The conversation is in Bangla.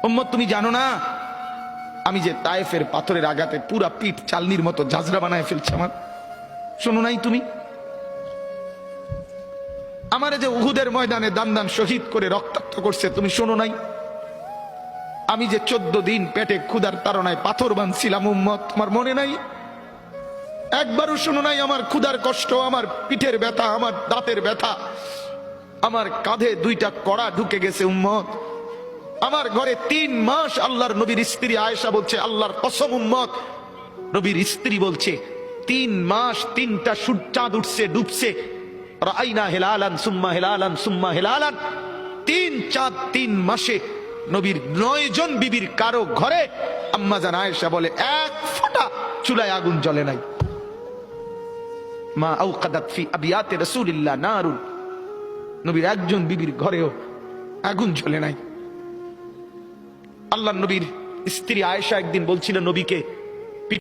উম্মত তুমি জানো না আমি যে তায়েফের পাথরের আঘাতে পুরা পিঠ চালনির মতো ঝাঁঝরা বানায় ফেলছে আমার? শোনো নাই তুমি? আমারে যে উহুদের ময়দানে দান দান শহীদ করে রক্তাক্ত করছে, তুমি শোনো নাই? আমি যে 14 দিন পেটে ক্ষুধার তাড়নায় পাথর বাঁধছিলাম, উম্মত তোমার মনে নাই? একবারও শোনো নাই আমার ক্ষুধার কষ্ট, আমার পিঠের ব্যথা, আমার দাঁতের ব্যথা, আমার কাঁধে 2টা কড়া ঢুকে গেছে? উম্মত, আমার ঘরে 3 মাস আল্লাহর নবীর স্ত্রী আয়েশা বলছে, আল্লাহর কসম উম্মত, নবীর স্ত্রী বলছে 3 মাস 3টা চাঁদ উঠছে ডুবছে, রাআইনা হিলালান সুম্মা হিলালান সুম্মা হিলালান, 3 চাঁদ 3 মাসে নবীর 9 জন বিবির কারো ঘরে আম্মা জান আয়েশা বলে 1 ফোঁটা চুলায় আগুন জ্বলে নাই। মা আওকাদাত ফি আবিয়াতে রাসূলিল্লাহ নারুন, নবীর একজন বিবির ঘরেও আগুন জ্বলে নাই। আল্লাহর নবীর স্ত্রী আয়েশা একদিন বলছিল নবীকে,